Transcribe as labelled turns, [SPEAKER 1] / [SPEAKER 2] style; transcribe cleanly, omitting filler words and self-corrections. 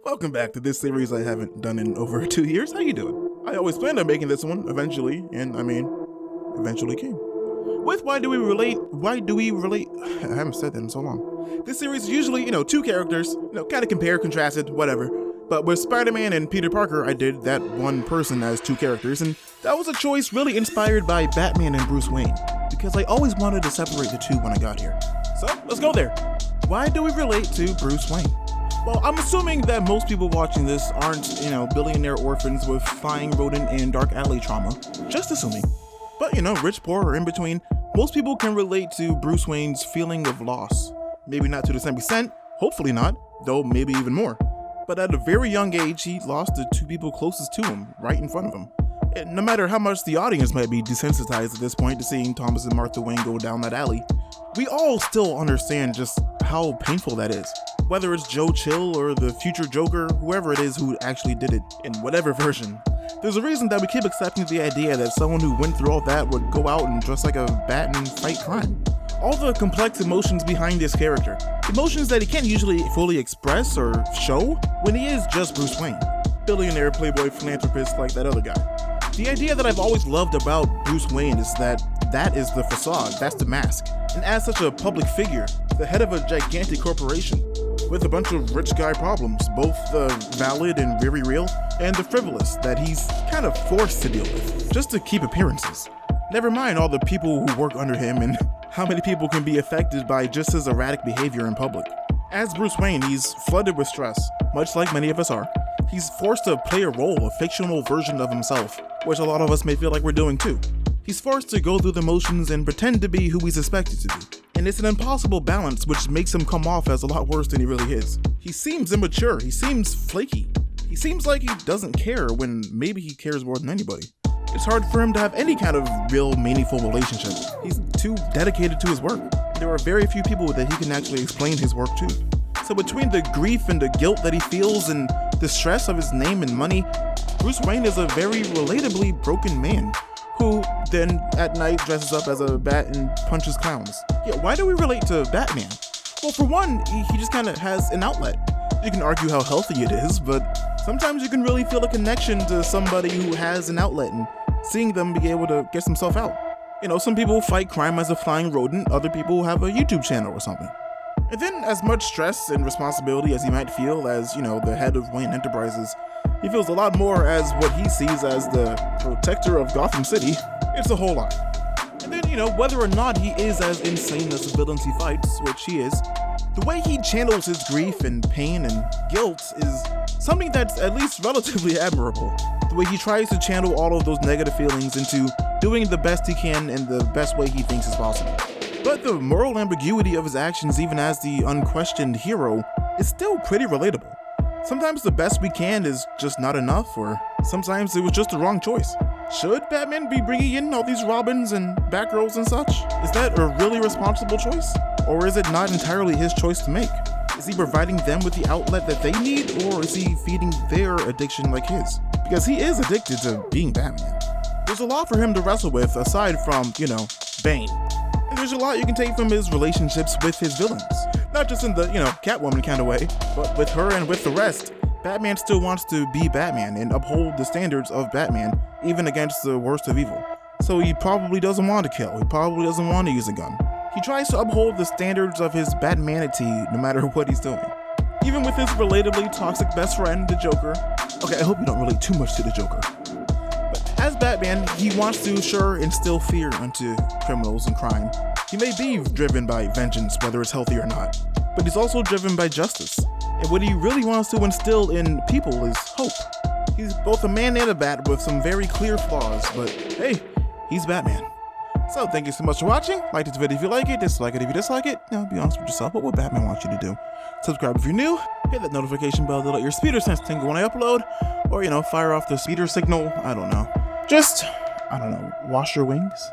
[SPEAKER 1] Welcome back to this series I haven't done in over 2 years. How you doing? I always planned on making this one eventually, and eventually came. With Why Do We Relate? I haven't said that in so long. This series is usually, two characters, kind of compare, contrasted, whatever. But with Spider-Man and Peter Parker, I did that one person as two characters, and that was a choice really inspired by Batman and Bruce Wayne, because I always wanted to separate the two when I got here. So, let's go there. Why do we relate to Bruce Wayne? Well, I'm assuming that most people watching this aren't, billionaire orphans with flying rodent and dark alley trauma. Just assuming. But, rich, poor, or in between, most people can relate to Bruce Wayne's feeling of loss. Maybe not to the same extent, hopefully not, though maybe even more. But at a very young age, he lost the two people closest to him, right in front of him. And no matter how much the audience might be desensitized at this point to seeing Thomas and Martha Wayne go down that alley, we all still understand just how painful that is. Whether it's Joe Chill or the future Joker, whoever it is who actually did it, in whatever version. There's a reason that we keep accepting the idea that someone who went through all that would go out and dress like a bat and fight crime. All the complex emotions behind this character. Emotions that he can't usually fully express or show when he is just Bruce Wayne. Billionaire, playboy, philanthropist like that other guy. The idea that I've always loved about Bruce Wayne is that is the facade, that's the mask. And as such a public figure, the head of a gigantic corporation, with a bunch of rich guy problems, both the valid and very real, and the frivolous that he's kind of forced to deal with, just to keep appearances. Never mind all the people who work under him and how many people can be affected by just his erratic behavior in public. As Bruce Wayne, he's flooded with stress, much like many of us are. He's forced to play a role, a fictional version of himself, which a lot of us may feel like we're doing too. He's forced to go through the motions and pretend to be who he's expected to be. And it's an impossible balance which makes him come off as a lot worse than he really is. He seems immature, he seems flaky. He seems like he doesn't care when maybe he cares more than anybody. It's hard for him to have any kind of real meaningful relationship. He's too dedicated to his work. There are very few people that he can actually explain his work to. So between the grief and the guilt that he feels and the stress of his name and money, Bruce Wayne is a very relatably broken man who then at night dresses up as a bat and punches clowns. Yeah, why do we relate to Batman? Well, for one, he just kind of has an outlet. You can argue how healthy it is, but sometimes you can really feel a connection to somebody who has an outlet and seeing them be able to get themselves out. Some people fight crime as a flying rodent, other people have a YouTube channel or something. And then as much stress and responsibility as he might feel as, the head of Wayne Enterprises, he feels a lot more as what he sees as the protector of Gotham City. It's a whole lot. And then, whether or not he is as insane as the villains he fights, which he is, the way he channels his grief and pain and guilt is something that's at least relatively admirable. The way he tries to channel all of those negative feelings into doing the best he can in the best way he thinks is possible. But the moral ambiguity of his actions, even as the unquestioned hero, is still pretty relatable. Sometimes the best we can is just not enough, or sometimes it was just the wrong choice. Should Batman be bringing in all these Robins and Batgirls and such? Is that a really responsible choice? Or is it not entirely his choice to make? Is he providing them with the outlet that they need, or is he feeding their addiction like his? Because he is addicted to being Batman. There's a lot for him to wrestle with aside from, Bane. And there's a lot you can take from his relationships with his villains. Not just in the, Catwoman kind of way, but with her and with the rest, Batman still wants to be Batman and uphold the standards of Batman, even against the worst of evil. So he probably doesn't want to kill, he probably doesn't want to use a gun. He tries to uphold the standards of his Batmanity no matter what he's doing. Even with his relatably toxic best friend, the Joker. Okay, I hope you don't relate too much to the Joker. But as Batman, he wants to instill fear into criminals and crime. He may be driven by vengeance, whether it's healthy or not, but he's also driven by justice. And what he really wants to instill in people is hope. He's both a man and a bat with some very clear flaws, but hey, he's Batman. So thank you so much for watching. Like this video if you like it, dislike it if you dislike it. Now be honest with yourself, what would Batman want you to do? Subscribe if you're new, hit that notification bell to let your speeder sense tingle when I upload, or fire off the speeder signal, I don't know. Just, wash your wings.